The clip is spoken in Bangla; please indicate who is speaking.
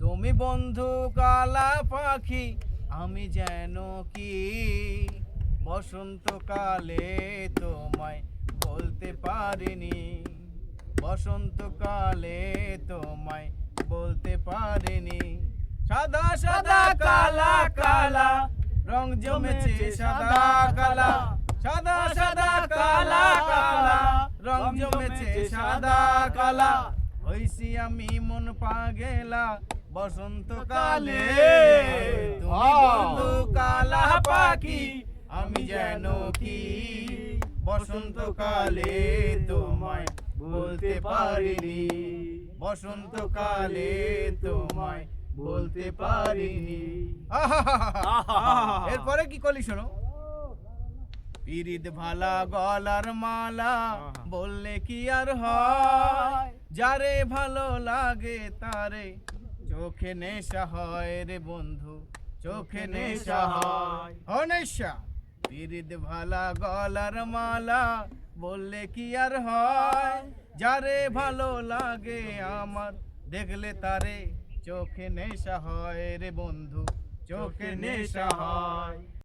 Speaker 1: তুমি বন্ধু কালা পাখি আমি যেন কি বসন্তকালে তোমায় বলতে পারিনি, বসন্তকালে তোমায় বলতে পারিনি। সাদা সাদা কালা কালা রং জমেছে সাদা কালা, সাদা সাদা কালা কালা রং জমেছে সাদা কালা। হইছি আমি মন পাগেলা বসন্তকালে, তুমি বন্ধু কালা পাখি আমি যেন কি বসন্তকালে তোমায় বলতে পারিনি, বসন্তকালে তোমায় বলতে পারিনি। এরপরে কি করলি শোনো। পিরিত ভালা গলার মালা বললে কি আর হয়, যারে ভালো লাগে তারে চোখে নেশা হয় রে বন্ধু, চোখে নেশা হয়। ও নেশা পিরিত ভালা গলার মালা বললে কি আর হয়, যারে ভালো লাগে আমার দেখলে তারে চোখে নেশা হয় রে বন্ধু, চোখে নেশা হয়।